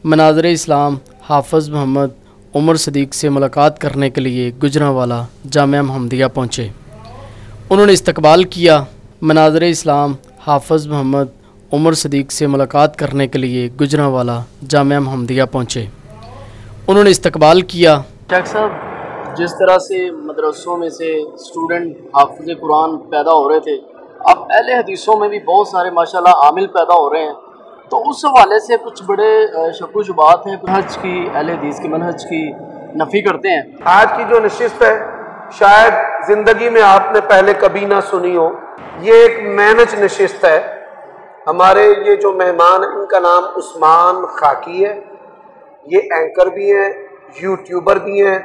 मनाज़र इस्लाम हाफ़िज़ मोहम्मद उमर सदीक़ से मुलाकात करने के लिए गुजरांवाला जामिया मोहम्मदिया पहुँचे। उन्होंने इस्तकबाल किया। मनाज़र इस्लाम हाफ़िज़ मोहम्मद उमर सदीक़ से मुलाकात करने के लिए गुजरांवाला जामिया मोहम्मदिया पहुँचे। उन्होंने इस्तकबाल किया। शेख साहब, जिस तरह से मदरसों में से स्टूडेंट हाफ़िज़ कुरान पैदा हो रहे थे, अब अहले हदीसों में भी बहुत सारे माशाल्लाह आमिल पैदा हो रहे हैं, तो उस हवाले से कुछ बड़े शक शुबात हैं। मनहज की, अहले हदीस के मनहज की नफ़ी करते हैं। आज की जो नशिस्त है शायद ज़िंदगी में आपने पहले कभी ना सुनी हो। ये एक मैनज नशिस्त है। हमारे ये जो मेहमान हैं इनका नाम उस्मान खाकी है। ये एंकर भी हैं, यूट्यूबर भी हैं,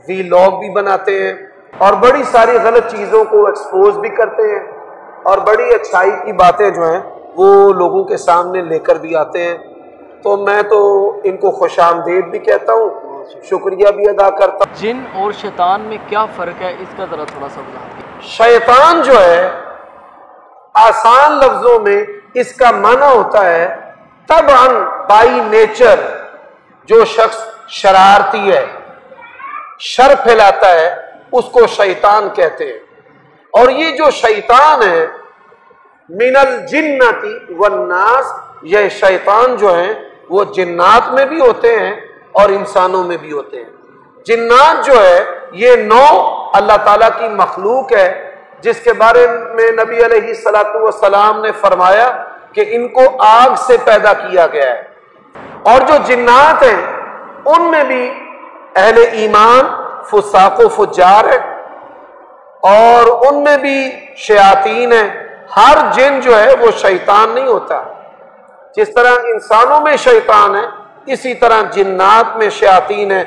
वीलॉग भी बनाते हैं और बड़ी सारी गलत चीज़ों को एक्सपोज भी करते हैं और बड़ी अच्छाई की बातें जो हैं वो लोगों के सामने लेकर भी आते हैं। तो मैं तो इनको खुशामदीद भी कहता हूँ, शुक्रिया भी अदा करता हूँ। जिन और शैतान में क्या फ़र्क है, इसका ज़रा थोड़ा सा बताइए। शैतान जो है आसान लफ्जों में इसका माना होता है तबअन बाई नेचर जो शख्स शरारती है, शर फैलाता है, उसको शैतान कहते हैं। और ये जो शैतान है मिनल जिन्नति वन्नास, यह शैतान जो है वो जिन्नात में भी होते हैं और इंसानों में भी होते हैं। जिन्नात जो है ये 9 अल्लाह ताला की मखलूक है जिसके बारे में नबी अलैहिस्सलातु वस्सलाम ने फरमाया कि इनको आग से पैदा किया गया है। और जो जिन्नात हैं उनमें भी अहले ईमान फुसाको फुज्जार है और उनमें भी शयातीन है। हर जिन जो है वो शैतान नहीं होता। जिस तरह इंसानों में शैतान है इसी तरह जिन्नात में शयातीन है।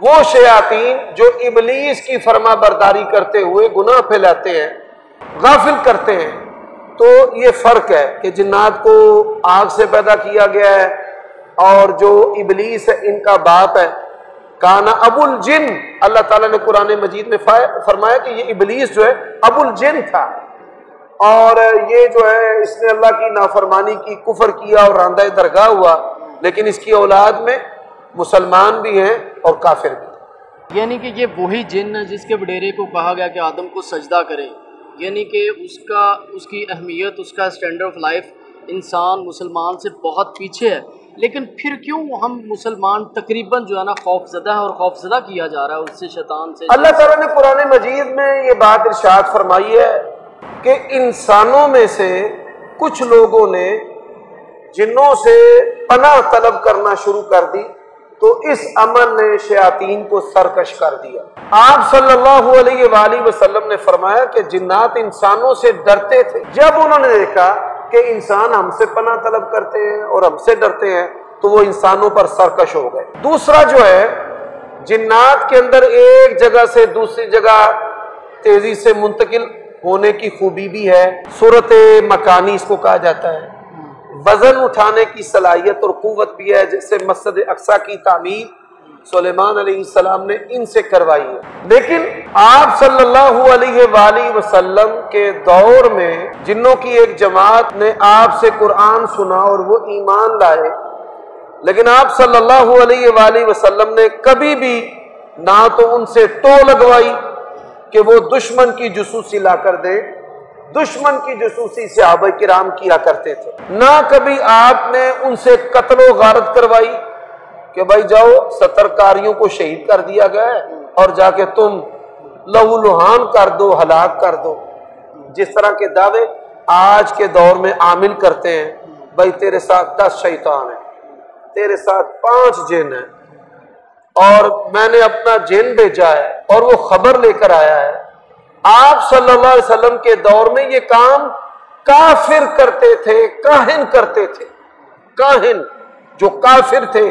वो शयातीन जो इबलीस की फरमा बरदारी करते हुए गुनाह फैलाते हैं, गाफिल करते हैं। तो ये फर्क है कि जिन्नात को आग से पैदा किया गया है और जो इबलीस है इनका बाप है। काना अबुल जिन, अल्लाह ताला ने कुरान मजीद में फरमाया कि ये इबलीस जो है अबुल जिन था और ये जो है इसने अल्लाह की नाफरमानी की, कुफर किया और रांदा दरगाह हुआ, लेकिन इसकी औलाद में मुसलमान भी हैं और काफिर भी। यानी कि ये वही जिन है जिसके वडेरे को कहा गया कि आदम को सजदा करें, यानी कि उसकी अहमियत, उसका स्टैंडर्ड ऑफ लाइफ इंसान मुसलमान से बहुत पीछे है। लेकिन फिर क्यों हम मुसलमान तकरीबन जो है ना खौफजदा है और खौफजदा किया जा रहा है उससे, शैतान से। अल्लाह ताला ने कुरान मजीद में ये बात इरशाद फरमाई है कि इंसानों में से कुछ लोगों ने जिन्नों से पनाह तलब करना शुरू कर दी, तो इस अमल ने शयातीन को सरकश कर दिया। आप सल्लल्लाहु अलैहि वसल्लम ने फरमाया कि जिन्नात इंसानों से डरते थे। जब उन्होंने देखा कि इंसान हमसे पनाह तलब करते हैं और हमसे डरते हैं तो वो इंसानों पर सरकश हो गए। दूसरा जो है, जिन्नात के अंदर एक जगह से दूसरी जगह तेजी से मुंतकिल होने की खूबी भी है। सूरत मकानी इसको कहा जाता है। वजन उठाने की सलाहियत और कुव्वत भी है, जैसे मस्जिद अक्सा की तामीर सुलेमान अलैहिस्सलाम ने इनसे करवाई है। लेकिन आप सल्लल्लाहु अलैहि वसल्लम के दौर में जिन्नों की एक जमात ने आपसे कुरान सुना और वो ईमान लाए, लेकिन आप सल्लल्लाहु अलैहि वसल्लम ने कभी भी ना तो उनसे टो लगवाई कि वो दुश्मन की जसूसी ला कर दे। दुश्मन की जसूसी सहाबा किराम किया करते थे। ना कभी आपने उनसे कत्लो गारत करवाई कि भाई जाओ 70 कारियों को शहीद कर दिया गया है और जाके तुम लहूलुहान कर दो, हलाक कर दो। जिस तरह के दावे आज के दौर में आमिल करते हैं, भाई तेरे साथ 10 शैतान है, तेरे साथ 5 जिन है और मैंने अपना जिन भेजा है और वो खबर लेकर आया है। आप सल्लल्लाहु अलैहि वसल्लम के दौर में ये काम काफिर करते थे, काहिन करते थे। काहिन जो काफिर थे,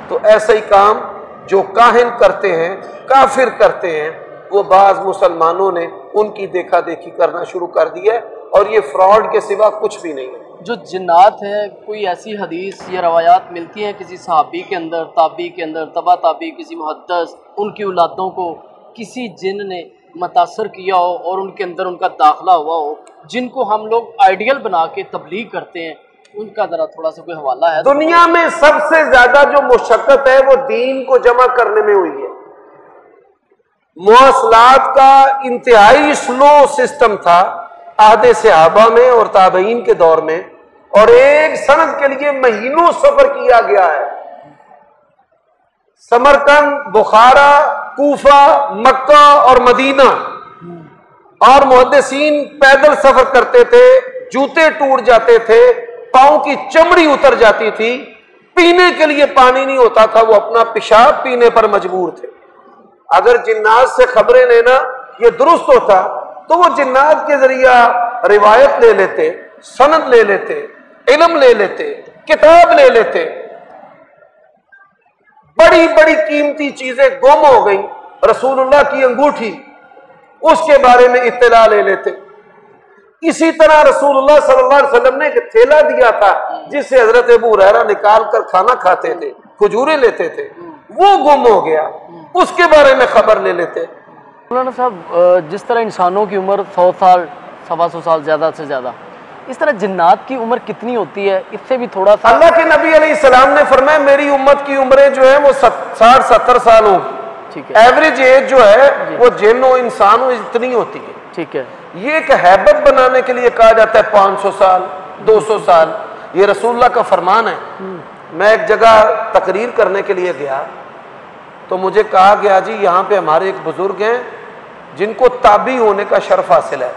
तो ऐसा ही काम जो काहिन करते हैं, काफिर करते हैं, वो बाज मुसलमानों ने उनकी देखा देखी करना शुरू कर दिया है और ये फ्रॉड के सिवा कुछ भी नहीं है। जो जिन्नात है, कोई ऐसी हदीस या रवायात मिलती हैं किसी सहाबी के अंदर, ताबी के अंदर, तबा ताबी, किसी मुहद्दिस, उनकी औलादों को किसी जिन ने मुतासर किया हो और उनके अंदर उनका दाखिला हुआ हो, जिनको हम लोग आइडियल बना के तबलीग करते हैं, उनका जरा थोड़ा सा कोई हवाला है? दुनिया में सबसे ज्यादा जो मुशक्कत है वो दीन को जमा करने में हुई है। मुवासलात का इंतहाई स्लो सिस्टम था आहदे सहाबा में और ताबईन के दौर में, और एक सनद के लिए महीनों सफर किया गया है। समरकंद, बुखारा, कूफा, मक्का और मदीना, और मुहद्दिसीन पैदल सफर करते थे, जूते टूट जाते थे, पांव की चमड़ी उतर जाती थी, पीने के लिए पानी नहीं होता था, वो अपना पेशाब पीने पर मजबूर थे। अगर जिन्नात से खबरें लेना ये दुरुस्त होता तो वो जिन्नात के जरिया रिवायत ले लेते, सनद ले लेते, इल्म ले लेते, किताब ले लेते। बड़ी बड़ी कीमती चीजें गुम हो गई, रसूलुल्लाह की अंगूठी, उसके बारे में इत्तला ले लेते। इसी तरह रसूलुल्लाह सल्लल्लाहु अलैहि वसल्लम ने एक थैला दिया था जिससे हजरत अबू हुरैरा निकाल कर खाना खाते थे, खजूरें लेते थे, वो गुम हो गया, उसके बारे में खबर ले लेते। मौलाना साहब, जिस तरह इंसानों की उम्र 100 साल, 125 साल ज़्यादा से ज़्यादा, इस तरह जिन्नात की उम्र कितनी होती है? इससे भी थोड़ा सा। अल्लाह के नबी अलैहिस्सलाम ने फरमाया मेरी उम्मत की उम्रें जो है वो 60-70 साल होगी। ठीक है। एवरेज एज जो है वो जिन और इंसान हो इतनी होती है। ठीक है। ये एक हैबत बनाने के लिए कहा जाता है 500 साल, 200 साल, ये रसूलुल्लाह का फरमान है। मैं एक जगह तकरीर करने के लिए गया तो मुझे कहा गया जी यहाँ पे हमारे एक बुजुर्ग हैं जिनको ताबी होने का शर्फ हासिल है,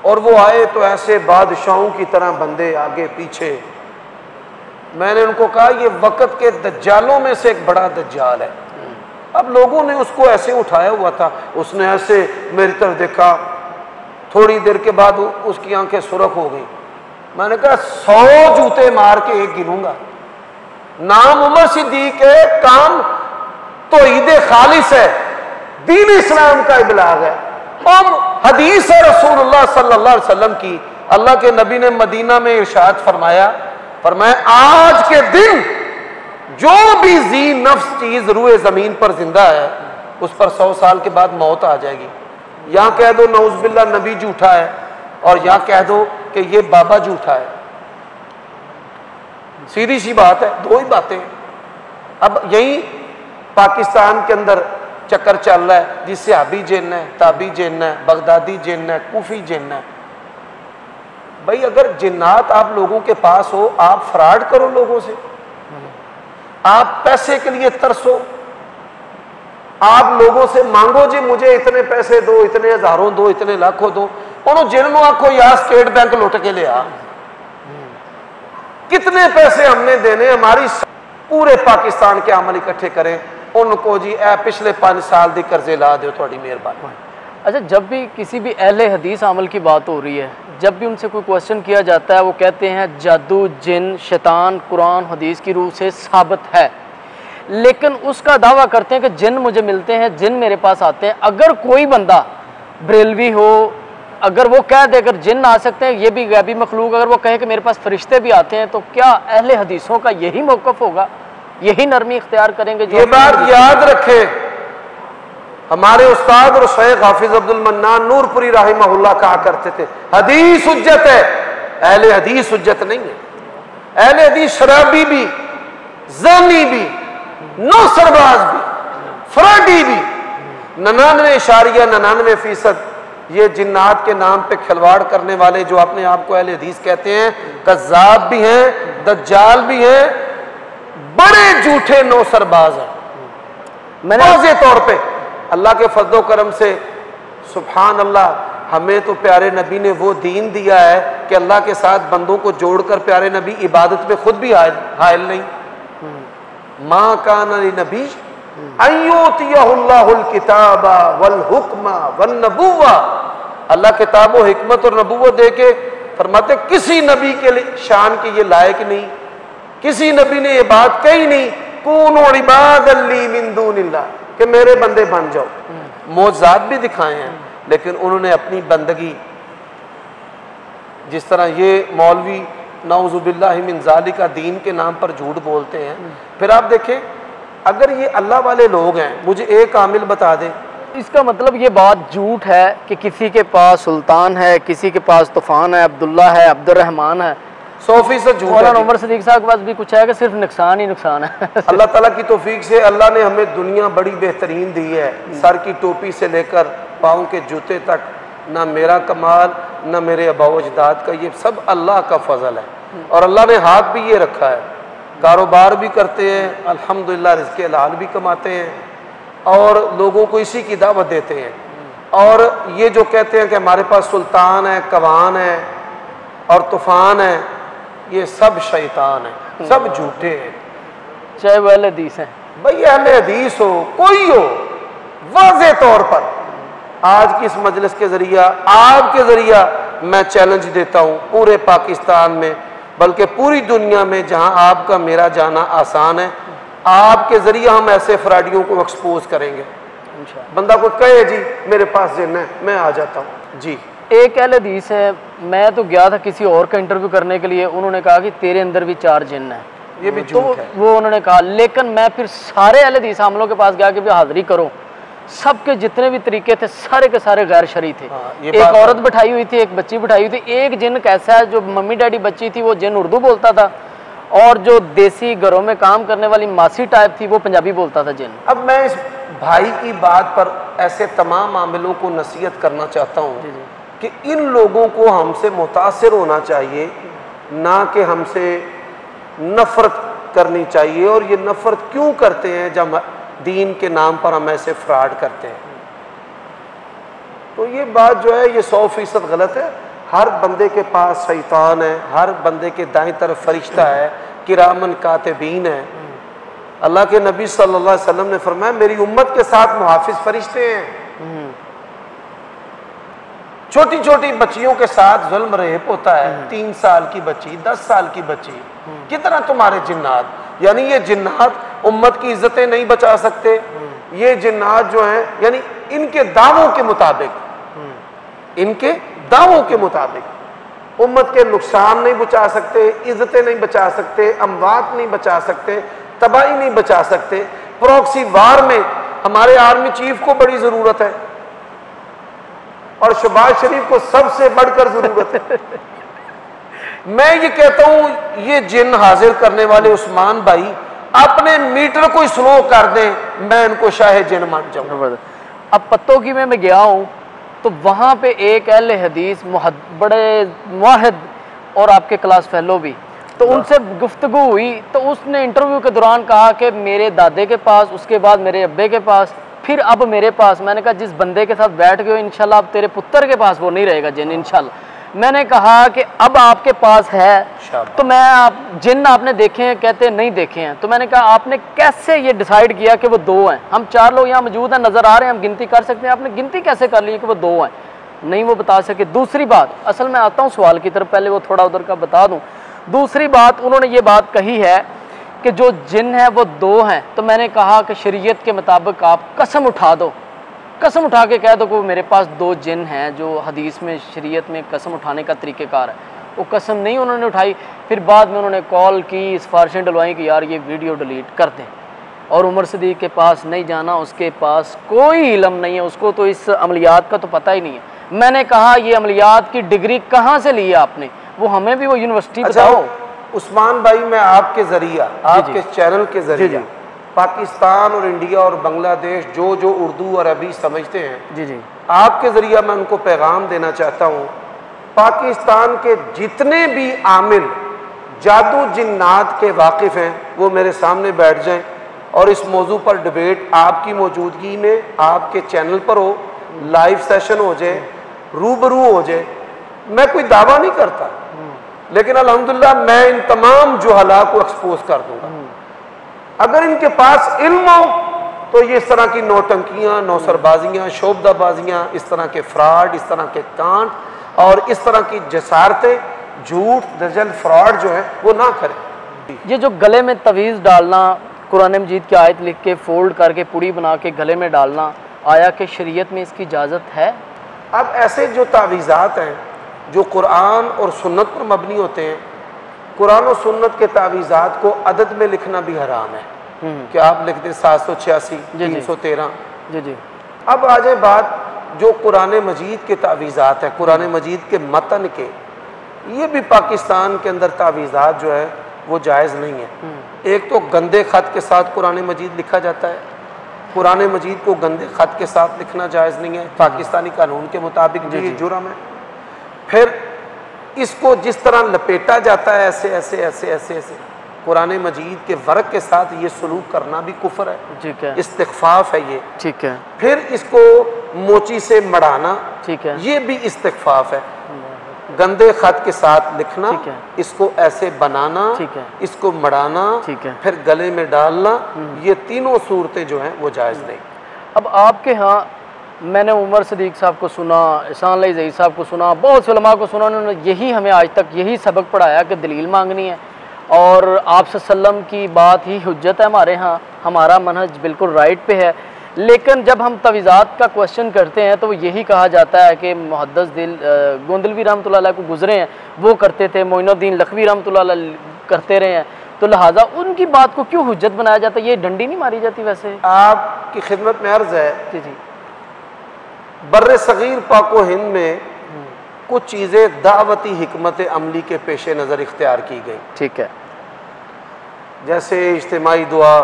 और वो आए तो ऐसे बादशाहों की तरह बंदे आगे पीछे। मैंने उनको कहा ये वक्त के दज्जालों में से एक बड़ा दज्जाल है। अब लोगों ने उसको ऐसे उठाया हुआ था, उसने ऐसे मेरी तरफ देखा, थोड़ी देर के बाद उसकी आंखें सुर्ख हो गई। मैंने कहा 100 जूते मार के एक गिनूंगा। नाम उमर सिद्दीक है, काम तौहीद खालिस है, दीन इस्लाम का इबलाग है, और हदीस है रसूलुल्लाह सल्लल्लाहु अलैहि वसल्लम की। अल्लाह के नबी ने मदीना में इरशाद फरमाया आज के दिन जो भी जी नफ्स चीज रूए जमीन पर जिंदा है उस पर 100 साल के बाद मौत आ जाएगी। यहां कह दो नऊज़ुबिल्लाह नबी झूठा है, और यहां कह दो कि ये बाबा झूठा है। सीधी सी बात है, दो ही बातें। अब यही पाकिस्तान के अंदर चक्कर चल रहा है, जिससे हाबी जिन्न है, ताबी जिन्न है, बगदादी जिन्न है, कूफी जिन्न है। भाई अगर जिन्नात आप लोगों के पास हो, आप फ्रॉड करो लोगों से, आप पैसे के लिए तरसो, आप लोगों से मांगो जी मुझे इतने पैसे दो, इतने हजारों दो, इतने लाखों दो, उन्होंने जिन्होंने आखो यार स्टेट बैंक लुट के ले आ। कितने पैसे हमने देने, हमारी पूरे पाकिस्तान के अमल इकट्ठे करें, उनको जी पिछले 5 साल के कर्जे ला दो, थोड़ी मेहरबानी। अच्छा, जब भी किसी भी अहले हदीस अमल की बात हो रही है, जब भी उनसे कोई क्वेश्चन किया जाता है, वो कहते हैं जादू, जिन, शैतान कुरान हदीस की रूह से साबित है, लेकिन उसका दावा करते हैं कि जिन मुझे मिलते हैं, जिन मेरे पास आते हैं। अगर कोई बंदा बरेलवी हो, अगर वो कह दे अगर जिन आ सकते हैं, ये भी गैबी मखलूक, अगर वो कहे कि मेरे पास फरिश्ते भी आते हैं, तो क्या अहले हदीसों का यही मौक़िफ़ होगा, यही नरमी इख्तियार करेंगे? ये बात याद रखें, हमारे उस्ताद और शेख हाफिज अब्दुल मन्नान नूरपुरी रहमहुल्लाह कहा करते थे हदीस हुज्जत है, अहले हदीस हुज्जत नहीं है। अहले हदीस शराबी भी, ज़ानी भी, नौसरबाज भी, फ्रॉडी भी, 99.99% ये जिन्नात के नाम पे खिलवाड़ करने वाले जो अपने आप को अहले हदीस कहते हैं, कज़्ज़ाब भी हैं, दज्जाल भी हैं, बड़े झूठे नौसरबाज हैं। मैंने वाज़े तौर पे अल्लाह के फज़्ल व करम से सुभान अल्लाह, हमें तो प्यारे नबी ने वो दीन दिया है कि अल्लाह के साथ बंदों को जोड़कर प्यारे नबी इबादत में खुद भी हायल नहीं। माँ कान नबी अय्युतियहुल्लाहुल किताबा वल हुक्मा वन नबुव्वा, अल्लाह किताब व हिकमत और नबुव्वत दे के फरमाते किसी नबी के लिए शान की ये लायक नहीं, किसी नबी ने ये बात कही नहीं कूनू इबादन ली मिन दूनिल्लाह, कि मेरे बंदे बन जाओ। मौज़ात भी दिखाए हैं, लेकिन उन्होंने अपनी बंदगी, जिस तरह ये मौलवी नाउज़ुबिल्लाहि मिन ज़ालिका दीन के नाम पर झूठ बोलते हैं। फिर आप देखें, अगर ये अल्लाह वाले लोग हैं, मुझे एक आमिल बता दें, इसका मतलब ये बात झूठ है कि किसी के पास सुल्तान है, किसी के पास तूफ़ान है, अब्दुल्ला है, अब्दुर्रहमान है। 100% झूठ है। मौलाना उमर सदीक साहब के पास भी कुछ है कि सिर्फ नुकसान ही नुकसान है। अल्लाह ताला की तौफीक से अल्लाह ने हमें दुनिया बड़ी बेहतरीन दी है, सर की टोपी से लेकर पाँव के जूते तक, ना मेरा कमाल ना मेरे अबाव अजदाद का, ये सब अल्लाह का फजल है। और अल्लाह ने हाथ भी ये रखा है, कारोबार भी करते हैं, अल्हम्दुलिल्लाह रिज़्क़ हलाल भी कमाते हैं और लोगों को इसी की दावत देते हैं। और ये जो कहते हैं कि हमारे पास सुल्तान है, कवान है और तूफ़ान है, ये सब शैतान है, सब झूठे हैं, चाहे वह अहले हदीस हैं। भाई अहले हदीस हो कोई हो, वाज़े तौर पर आज की इस मजलिस के ज़रिया, आपके ज़रिया मैं चैलेंज देता हूँ पूरे पाकिस्तान में, बल्कि पूरी दुनिया में जहाँ आपका मेरा जाना आसान है, आपके ज़रिए हम ऐसे फ्रॉडियों को एक्सपोज करेंगे। बंदा को कहे जी मेरे पास जिन्न है, मैं आ जाता हूँ जी। एक अहले हदीस है, मैं तो गया था किसी और का इंटरव्यू करने के लिए, उन्होंने कहा कि तेरे अंदर भी 4 जिन्न है, ये भी तो झूठ है। वो उन्होंने कहा, लेकिन मैं फिर सारे अहले हदीस आमलों के पास गया कि भी हाज़िरी करो, सबके जितने भी तरीके थे सारे के सारे गैर शरई थे। एक औरत बैठाई हुई थी, एक बच्ची बैठाई हुई थी, एक जिन कैसा है, जो मम्मी डैडी बच्ची थी वो जिन उर्दू बोलता था, और जो देसी घरों में काम करने वाली मासी टाइप थी वो पंजाबी बोलता था जिन। अब मैं इस भाई की बात पर ऐसे तमाम मामलों को नसीहत करना चाहता हूँ कि इन लोगों को हमसे मुतासिर होना चाहिए, ना कि हमसे नफ़रत करनी चाहिए। और ये नफ़रत क्यों करते हैं? जब दीन के नाम पर हम ऐसे फ्रॉड करते हैं, तो ये बात जो है ये 100% गलत है। हर बंदे के पास शैतान है, हर बंदे के दाएं तरफ फरिश्ता है, किरामन कातिबीन है। अल्लाह के नबी सल्लल्लाहु अलैहि वसल्लम ने फरमाया मेरी उम्मत के साथ मुहाफिज फरिश्ते हैं। छोटी छोटी बच्चियों के साथ जुल्म रेप होता है, 3 साल की बच्ची, 10 साल की बच्ची, कितना तुम्हारे जिन्नात, यानी ये जिन्नात उम्मत की इज्जतें नहीं बचा सकते। ये जिन्नात जो हैं, यानी इनके दावों के मुताबिक, इनके दावों के मुताबिक उम्मत के नुकसान नहीं बचा सकते, इज्जतें नहीं बचा सकते, अमवात नहीं बचा सकते, तबाही नहीं बचा सकते। प्रॉक्सी वार में हमारे आर्मी चीफ को बड़ी जरूरत है और शहबाज शरीफ को सबसे बढ़कर जरूरत है। मैं ये कहता हूं ये जिन हाजिर करने वाले उस्मान भाई अपने मीटर को स्लो कर दें, मैं इनको शाह जिन मान जाऊं। अब पत्तों की में मैं गया हूं तो वहां पे एक अहले हदीस बड़े मुआहिद और आपके क्लास फेलो भी, तो उनसे गुफ्तगू हुई तो उसने इंटरव्यू के दौरान कहा कि मेरे दादे के पास, उसके बाद मेरे अब्बे के पास, फिर अब मेरे पास। मैंने कहा जिस बंदे के साथ बैठ गए इंशाल्लाह अब तेरे पुत्र के पास वो नहीं रहेगा जिन इंशाल्लाह। मैंने कहा कि अब आपके पास है, तो मैं आप जिन आपने देखे हैं, कहते नहीं देखे हैं। तो मैंने कहा आपने कैसे ये डिसाइड किया कि वो 2 हैं? हम 4 लोग यहाँ मौजूद हैं, नज़र आ रहे हैं, हम गिनती कर सकते हैं, आपने गिनती कैसे कर ली कि वो 2 हैं? नहीं वो बता सके। दूसरी बात, असल में आता हूँ सवाल की तरफ, पहले वो थोड़ा उधर का बता दूँ। दूसरी बात, उन्होंने ये बात कही है कि जो जिन है वो 2 हैं, तो मैंने कहा कि शरीयत के मुताबिक आप कसम उठा दो, कसम उठा के कह दो कि मेरे पास 2 जिन हैं, जो हदीस में शरीयत में कसम उठाने का तरीक़ेकार है। वो कसम नहीं उन्होंने उठाई। फिर बाद में उन्होंने कॉल की, सिफारिशें डलवाई कि यार ये वीडियो डिलीट कर दें, और उमर सदीक के पास नहीं जाना, उसके पास कोई इल्म नहीं है, उसको तो इस अमलियात का तो पता ही नहीं है। मैंने कहा ये अमलियात की डिग्री कहाँ से ली है आपने? वो हमें भी वो यूनिवर्सिटी बताओ। उस्मान भाई मैं आपके ज़रिया, आपके चैनल के ज़रिए पाकिस्तान और इंडिया और बांग्लादेश जो जो उर्दू और अरबी समझते हैं, जी जी, आपके ज़रिया मैं उनको पैगाम देना चाहता हूँ। पाकिस्तान के जितने भी आमिल जादू जिन्नात के वाकिफ़ हैं वो मेरे सामने बैठ जाएं और इस मौजू पर डिबेट आपकी मौजूदगी में आपके चैनल पर हो, लाइव सेशन हो जाए, रूबरू हो जाए। मैं कोई दावा नहीं करता, लेकिन अल्हम्दुलिल्लाह मैं इन तमाम जुहला को एक्सपोज कर दूंगा। अगर इनके पास इल्म हो तो ये इस तरह की नौटंकियाँ, नौसरबाजियाँ, शोबदाबाजियाँ, इस तरह के फ्रॉड, इस तरह के कांड और इस तरह की जसारतें, झूठ दजल फ्रॉड जो है वो ना करें। ये जो गले में तवीज़ डालना, कुरान मजीद की आयत लिख के फोल्ड करके पुड़ी बना के गले में डालना, आया कि शरीयत में इसकी इजाज़त है? अब ऐसे जो तावीज़ात हैं जो कुरान और सुन्नत पर मबनी होते हैं, कुरान और सुन्नत के तावीज़ात को अदद में लिखना भी हराम है कि आप लिख दें 786, 313। जी जी। अब आ जाए बात जो कुरान मजीद के तावीज़ात है, कुरान मजीद के मतन के, ये भी पाकिस्तान के अंदर तावीज़ात जो है वो जायज़ नहीं है। एक तो गंदे ख़त के साथ कुरान मजीद लिखा जाता है, कुरान मजीद को गंदे ख़त के साथ लिखना जायज़ नहीं है, पाकिस्तानी कानून के मुताबिक भी ये जुर्म है। फिर इसको जिस तरह लपेटा जाता है ऐसे ऐसे ऐसे ऐसे ऐसे कुरान मजीद के वर्क के साथ ये सलूक करना भी कुफ्र है, ठीक है, इस्तिग़फ़ाफ़ है ये, ठीक है। फिर इसको मोची से मढ़ाना, ठीक है, ये भी इस्तिग़फ़ाफ़ है। गंदे ख़त के साथ लिखना, ठीक है, इसको ऐसे बनाना, ठीक है, इसको मढ़ाना, ठीक है, फिर गले में डालना, ये तीनों सूरतें जो हैं वो जायज़ नहीं। अब आपके यहाँ मैंने उमर सदीक साहब को सुना, एहसान अली ज़हीर साहब को सुना, बहुत से उलमा को सुना, उन्होंने यही हमें आज तक यही सबक पढ़ाया कि दलील मांगनी है और आप सल्लम की बात ही हुज्जत है हमारे यहाँ, हमारा मनहज बिल्कुल राइट पे है। लेकिन जब हम तवीज़ात का क्वेश्चन करते हैं तो यही कहा जाता है कि मुहद्दिस गोंदलवी रहमतुल्लाह अलैह को गुजरे हैं, वो करते थे, मोइनुद्दीन लखवी रहमतुल्लाह अलैह करते रहे हैं, तो लिहाजा उनकी बात को क्यों हुज्जत बनाया जाता है? ये डंडी नहीं मारी जाती? वैसे आपकी खिदमत में अर्ज़ है, जी जी, बर्रे सगीर पाको हिंद में कुछ चीज़ें दावती हिकमत अमली के पेश नज़र इख्तियार की गई, ठीक है, जैसे इज्तिमाई दुआ,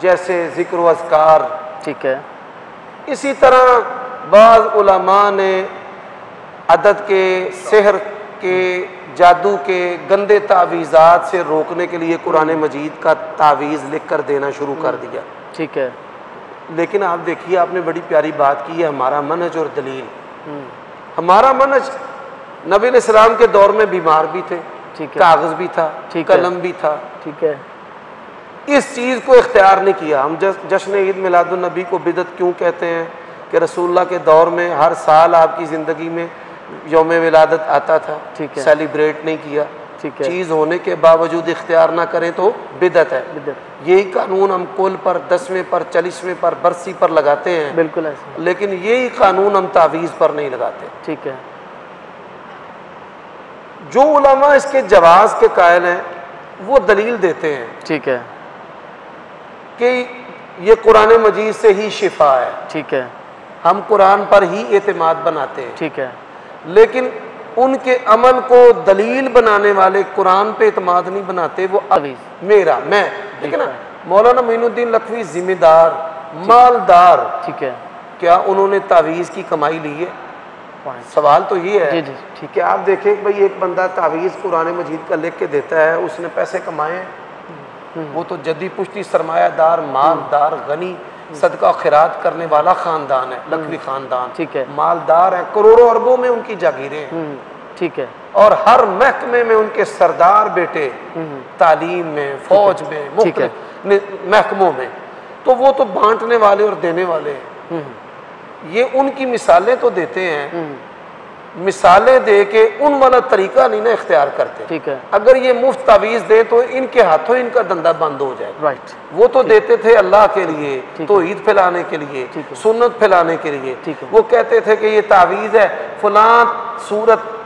जैसे ज़िक्र व अज़कार, ठीक है। इसी तरह बाज़ उलमा ने अदद के, सेहर के, जादू के गंदे तावीज़ात से रोकने के लिए कुरान मजीद का तावीज़ लिख कर देना शुरू कर दिया, ठीक है। लेकिन आप देखिए, आपने बड़ी प्यारी बात की है, हमारा मनहज और दलील। हमारा मनहज नबी अलैहिस्सलाम के दौर में बीमार भी थे, कागज़ भी था, कलम भी था, ठीक है। इस चीज़ को इख्तियार नहीं किया। हम जश्न ईद मिलादुन नबी को बिदअत क्यों कहते हैं कि रसूलुल्लाह के दौर में हर साल आपकी ज़िंदगी में यौम विलादत आता था, ठीक है, सेलिब्रेट नहीं किया, ठीक है। चीज़ होने के बावजूद इख्तियार ना करें तो बिदअत है। यही कानून हम कुल पर, 10वें पर, 40वें पर, बरसी पर लगाते हैं, बिल्कुल ऐसे, लेकिन यही कानून हम तावीज़ पर नहीं लगाते, ठीक है। जो उलमा इसके जवाज़ के कायल हैं वो दलील देते हैं, ठीक है, कि ये कुरान मजीद से ही शिफा है, ठीक है, हम कुरान पर ही एतमाद बनाते हैं, ठीक है। लेकिन उनके अमल को दलील बनाने वाले कुरान पे एतमाद नहीं बनाते, वो मेरा मैं, ठीक है ना। मौलाना मोइनुद्दीन लखवी जिम्मेदार, मालदार, ठीक है, क्या उन्होंने तावीज़ की कमाई ली है? सवाल तो ये है, ठीक है। आप देखें भाई, एक बंदा तावीज़ कुरान मजीद का लिख के देता है, उसने पैसे कमाए, वो तो जदी पुश्ती सरमायादार, मालदार, गनी, सदका खैरात करने वाला ख़ानदान है, लखवी ख़ानदान, ठीक है, मालदार है, करोड़ों अरबों में उनकी जागीरें हैं, ठीक है, और हर महकमे में उनके सरदार बेटे, तालीम में, फौज में, मुख्तलिफ महकमों में, तो वो तो बांटने वाले और देने वाले हैं। ये उनकी मिसालें तो देते हैं, मिसालें दे के उन वाला तरीका नहीं ना इख्तियार करते, ठीक है। अगर ये मुफ्त तावीज़ दे तो इनके हाथों इनका धंधा बंद हो जाए, राइट। वो तो देते थे अल्लाह के लिए, तो ईद फैलाने के लिए, सुन्नत फैलाने के लिए, वो कहते थे कि ये तावीज़ है, फलां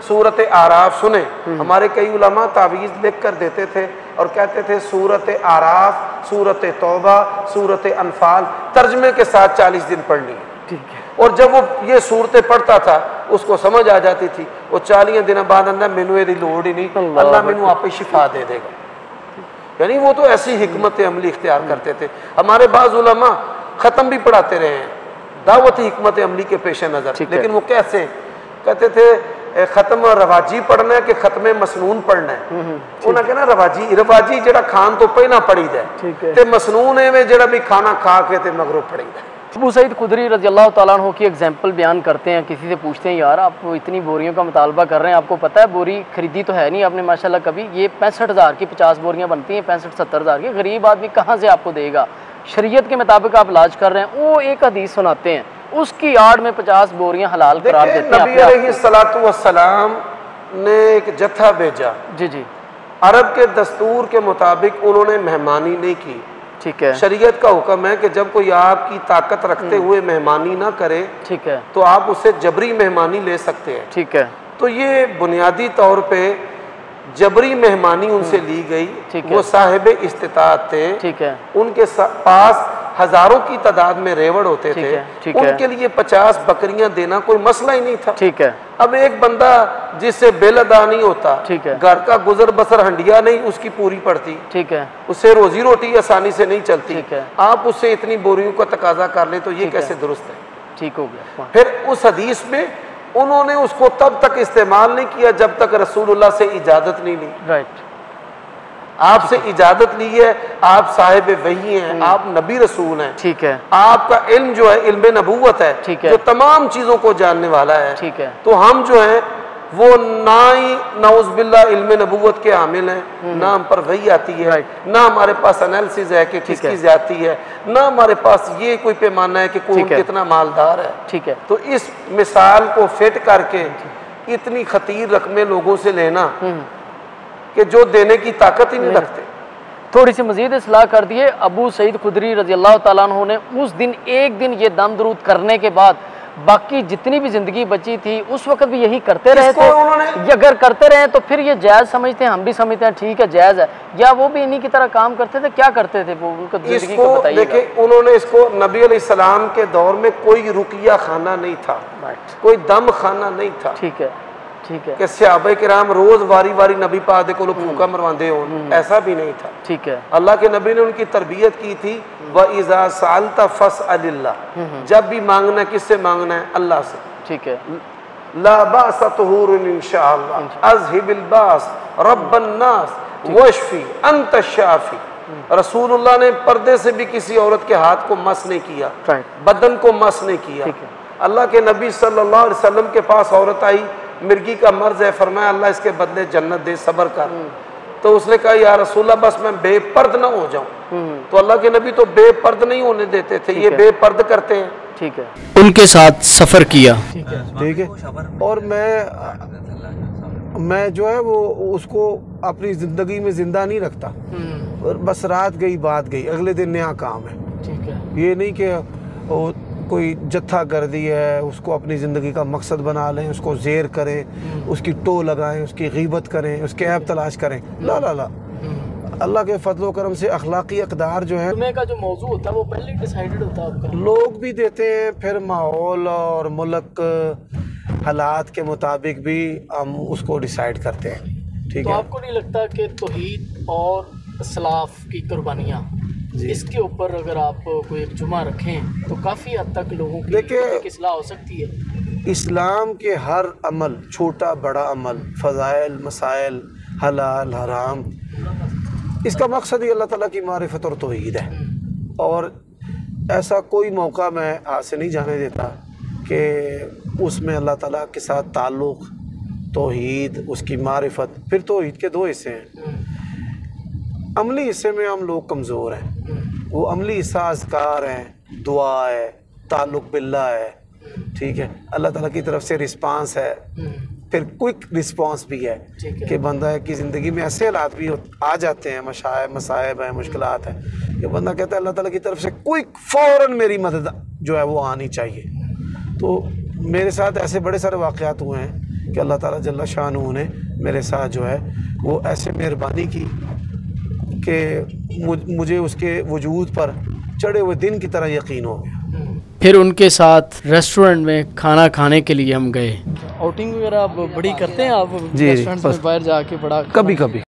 सूरत आराफ सुने। हमारे कई उलमा तावीज़ लिख कर देते थे और कहते थे सूरत आराफ, सूरत तौबा, सूरत अनफाल तर्जमे के साथ 40 दिन पढ़नी है, ठीक है। और जब वो ये सूरतें पढ़ता था उसको समझ आ जाती थी, वो 40 दिन बाद अंदर मैनू ये लोड़ ही नहीं, अल्लाह मैनू आप ही शिफा दे देगा। यानी वो तो ऐसी हिकमत अमली इख्तियार करते थे। हमारे बाज़ उलमा ख़त्म भी पढ़ाते रहे हैं दावती हिकमत अमली के पेश नज़र, लेकिन वो कैसे कहते थे, ख़त्म रवाजी पढ़ना है कि ख़त्म मसनून पढ़ना है? उन्हें कहना रवाजी जरा खान तो पहला पढ़ी जाए, ते मसनून है जरा भी खाना खा के ते मगरों पढ़ी जाए। अबू सईद खुदरी रज़ी अल्लाह तआला अन्हु की एग्जाम्पल बयान करते हैं। किसी से पूछते हैं, यार आप इतनी बोरियों का मुतालबा कर रहे हैं, आपको पता है बोरी खरीदी तो है नहीं आपने माशाल्लाह कभी, ये 65,000 की 50 बोरियां बनती हैं, 65-70 हज़ार की, गरीब आदमी कहाँ से आपको देगा? शरीयत के मुताबिक आप इलाज कर रहे हैं। वो एक हदीस सुनाते हैं, उसकी आड़ में 50 बोरियां हलाल करार देते हैं। नबी अलैहिस्सलातु वस्सलाम ने एक जत्था भेजा, जी जी, अरब के दस्तूर के मुताबिक उन्होंने मेहमानी नहीं की, ठीक है। शरीयत का हुक्म है कि जब कोई आपकी ताकत रखते हुए मेहमानी ना करे, ठीक है, तो आप उससे जबरी मेहमानी ले सकते हैं, ठीक है। तो ये बुनियादी तौर पे जबरी मेहमानी उनसे ली गई, वो साहिब इस्तिताअत थे, ठीक है। उनके पास हजारों की तादाद में रेवड़ होते थे, उनके लिए 50 बकरियां देना कोई मसला ही नहीं था, ठीक है। अब एक बंदा जिससे बिल अदा नहीं होता, ठीक है, घर का गुजर बसर हंडिया नहीं उसकी पूरी पड़ती, ठीक है, उससे रोजी रोटी आसानी से नहीं चलती, ठीक है, आप उससे इतनी बोरियों का तकाजा कर ले तो ये कैसे दुरुस्त है? ठीक हो गया। फिर उस हदीस में उन्होंने उसको तब तक इस्तेमाल नहीं किया जब तक रसूलुल्लाह से इजाजत नहीं ली। राइट, आपसे इजाजत ली है, आप साहिब वही हैं, आप नबी रसूल हैं, ठीक है, आपका इल्म जो है इल्म नबूवत है, ठीक है, जो तमाम चीजों को जानने वाला है, ठीक है। तो हम जो है वो ना ही नाउज़ुबिल्लाह इल्म नबूवत के हामिल हैं, ना हम पर वही आती है, ना हमारे पास एनालिसिस है कि किसकी ज्यादती है, ना हमारे पास ये कोई पैमाना है कि कौन कितना मालदार है। ठीक है, तो इस मिसाल को फिट करके इतनी खतीर रकमें लोगों से लेना कि जो देने की ताकत ही नहीं रखते। थोड़ी सी मजीद इस्लाह कर दिए। अबू सईद खुदरी रज़ी अल्लाह ताला अन्हु ने उस दिन एक दिन ये दम दरूद करने के बाद बाकी जितनी भी जिंदगी बची थी उस वक्त भी यही करते रहे थे। ये अगर करते रहे तो फिर ये जायज़ समझते हैं, हम भी समझते हैं ठीक है जायज़ है, या वो भी इन्हीं की तरह काम करते थे? क्या करते थे वो, उनको जिंदगी को बताइए। देखिए, उन्होंने इसको नबी अलैहिस्सलाम के दौर में कोई रुकिया खाना नहीं था, कोई दम खाना नहीं था, ठीक है, ठीक है, कि सहाबा किराम रोज वारी वारी नबी पाक दे कोलों फूका मरवांदे हों, ऐसा भी नहीं था। ठीक है, अल्लाह के नबी ने उनकी तरबियत की थी, व इज़ा सअलता फस्अलिल्लाह, जब भी मांगना किससे मांगना है? अल्लाह से। ठीक है, ला बास तुहूरुन इंशाअल्लाह अज़हिबिल बास रब्बन नास वशफी अंत शाफी। रसूलुल्लाह ने पर्दे से भी किसी औरत के हाथ को मस नहीं किया, बदन को मस नहीं किया। अल्लाह के नबी सल्लल्लाहु अलैहि वसल्लम के पास औरत आई, मिर्गी का मर्ज है, फरमाया अल्लाह इसके बदले जन्नत दे, सब्र कर। तो उसने कहा या रसूलल्लाह बस मैं बेपर्द ना हो जाऊं। तो अल्लाह के नबी तो बेपर्द नहीं होने देते थे, ये बेपर्द करते हैं। ठीक है, उनके साथ सफर किया। ठीक है, और मैं जो है वो उसको अपनी जिंदगी में जिंदा नहीं रखता, और बस रात गई बात गई, अगले दिन नया काम है। ठीक है, ये नहीं कि कोई जत्था गर्दी है उसको अपनी ज़िंदगी का मकसद बना लें, उसको ज़ेर करें, उसकी टो लगाएं, उसकी ग़ीबत करें, उसके ऐब तलाश करें। ला ला ला, अल्लाह के फजल करम से अखलाकी अक़दार जो है, जुम्मे का जो मौजू होता है वो पहले डिसाइडेड होता है आपका, लोग भी देते हैं, फिर माहौल और मुल्क हालात के मुताबिक भी हम उसको डिसाइड करते हैं। ठीक है, तो आपको नहीं लगता कि तौहीद और इस्लाफ की कुर्बानियाँ, इसके ऊपर अगर आप कोई एक जुमा रखें तो काफ़ी हद तक लोगों की इस्लाह हो सकती है? इस्लाम के हर अमल, छोटा बड़ा अमल, फ़ज़ाइल मसाइल, हलाल हराम, इसका मकसद ही अल्लाह ताला की मारिफत और तौहीद है। और ऐसा कोई मौका मैं हाथ से नहीं जाने देता कि उसमें अल्लाह ताला के साथ ताल्लुक़, तौहीद, उसकी मारिफत। फिर तौहीद के दो हिस्से हैं, अमली हिस्से में हम लोग कमज़ोर हैं, वो अमली हिस्सा अज़कार है, दुआ है, ताल्लुक़ बिल्लाह है। ठीक है, अल्लाह ताला की तरफ से रिस्पांस है, फिर क्विक रिस्पांस भी है कि बंदा की ज़िंदगी में ऐसे हालात भी आ जाते हैं, मसाइब हैं, मुश्किलात हैं, कि बंदा कहता है अल्लाह ताला की तरफ से क्विक फ़ौरन मेरी मदद जो है वो आनी चाहिए। तो मेरे साथ ऐसे बड़े सारे वाक़यात हुए हैं कि अल्लाह ताला जल्ला शानहू ने मेरे साथ जो है वो ऐसे मेहरबानी की कि मुझे उसके वजूद पर चढ़े हुए दिन की तरह यकीन हो गया। फिर उनके साथ रेस्टोरेंट में खाना खाने के लिए हम गए। आउटिंग वगैरह आप बड़ी करते हैं आप? जी, रेस्टोरेंट में बाहर जाके बड़ा कभी कभी